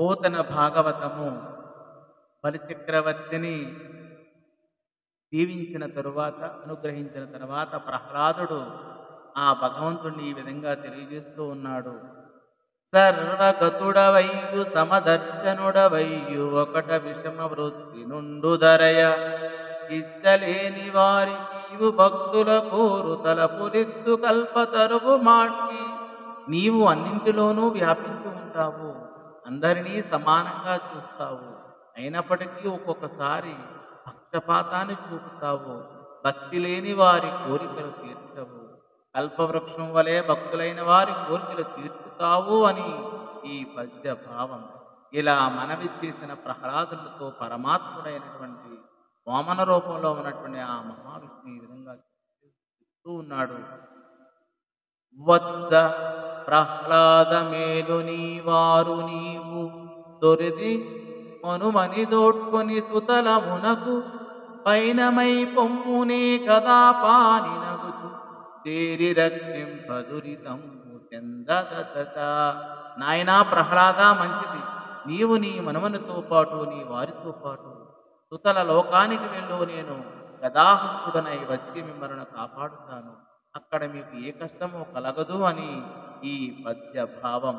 పోతన భాగవతము బలిచక్రవర్తిని దీవించిన తరువాత, అనుగ్రహించిన తర్వాత ప్రహ్లాదుడు ఆ భగవంతుణ్ణి ఈ విధంగా తెలియజేస్తూ ఉన్నాడు. సర్వగతుడవయ్యు సమదర్శనుడవయ్యు ఒకట విషమ వృత్తి నుండు ధరయ ఇచ్చలేని వారికి భక్తుల కోరు తలపులిత్తు కల్పతరువు మాటి. నీవు అన్నింటిలోనూ వ్యాపించి ఉంటావు, అందరినీ సమానంగా చూస్తావు. అయినప్పటికీ ఒక్కొక్కసారి పక్షపాతాన్ని చూపుతావు, భక్తి లేని వారి కోరికలు తీర్చవు. కల్పవృక్షం వలె భక్తులైన వారి కోరికలు తీర్చుతావు అని ఈ పద్య భావం. ఇలా మనవి చేసిన ప్రహ్లాదులతో పరమాత్ముడైనటువంటి వామన రూపంలో ఉన్నటువంటి ఆ మహావిష్ణువు ఈ విధంగా చెప్తూ ఉన్నాడు. వత్స ప్రహ్లాద మేలు నీవారు నీవు దొరిది మనుమని దోడ్కొని సుతలమునకు పైనమై పొమ్మునే కదా పాని నగుచు చేరి రక్షింపదురితము చెందదత. నాయనా ప్రహ్లాద, మంచిది, నీవు నీ మనుమనితో పాటు నీ వారితో పాటు సుతల లోకానికి వెళ్ళు. నేను గదాహస్తుడనై వచ్చి మిమ్మల్ని కాపాడుతాను, అక్కడ మీకు ఏ కష్టమో కలగదు అని ఈ పద్య భావం.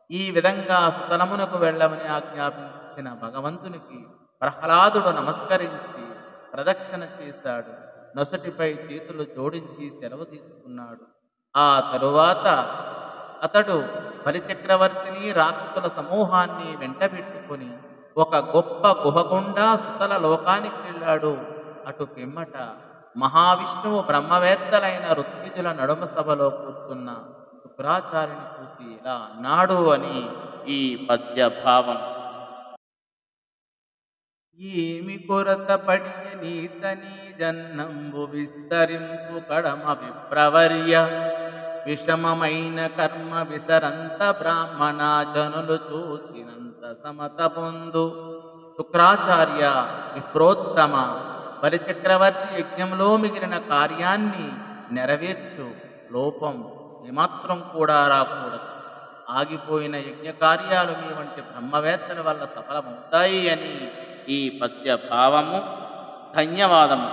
ఈ విధంగా సుతలమునకు వెళ్ళమని ఆజ్ఞాపించిన భగవంతునికి ప్రహ్లాదుడు నమస్కరించి ప్రదక్షిణ చేశాడు. నొసటిపై చేతులు జోడించి సెలవు తీసుకున్నాడు. ఆ తరువాత అతడు బలిచక్రవర్తిని రాక్షసుల సమూహాన్ని వెంటబెట్టుకొని ఒక గొప్ప గుహ గుండా సుతల లోకానికి వెళ్ళాడు. అటు పిమ్మట మహావిష్ణువు బ్రహ్మవేత్తలైన ఋత్విజుల నడుమ సభలో కూర్చున్న శుక్రాచార్యుని చూసి ఇలా అన్నాడు అని ఈ పద్య భావం. ఏమి కొరత పడియ నీతని జన్నంబు విస్తరింపు కడమ విప్రవర్య విషమమైన కర్మ విసరంత బ్రాహ్మణ జనులు చూచినంత సమత పొందు. శుక్రాచార్య, విప్రోత్తమ, బలిచక్రవర్తి యజ్ఞంలో మిగిలిన కార్యాన్ని నెరవేర్చు. లోపం ఏమాత్రం కూడా రాకూడదు. ఆగిపోయిన యజ్ఞ కార్యాలు మీ వంటి బ్రహ్మవేత్తల వల్ల సఫలమవుతాయి అని ఈ పద్య భావము. ధన్యవాదము.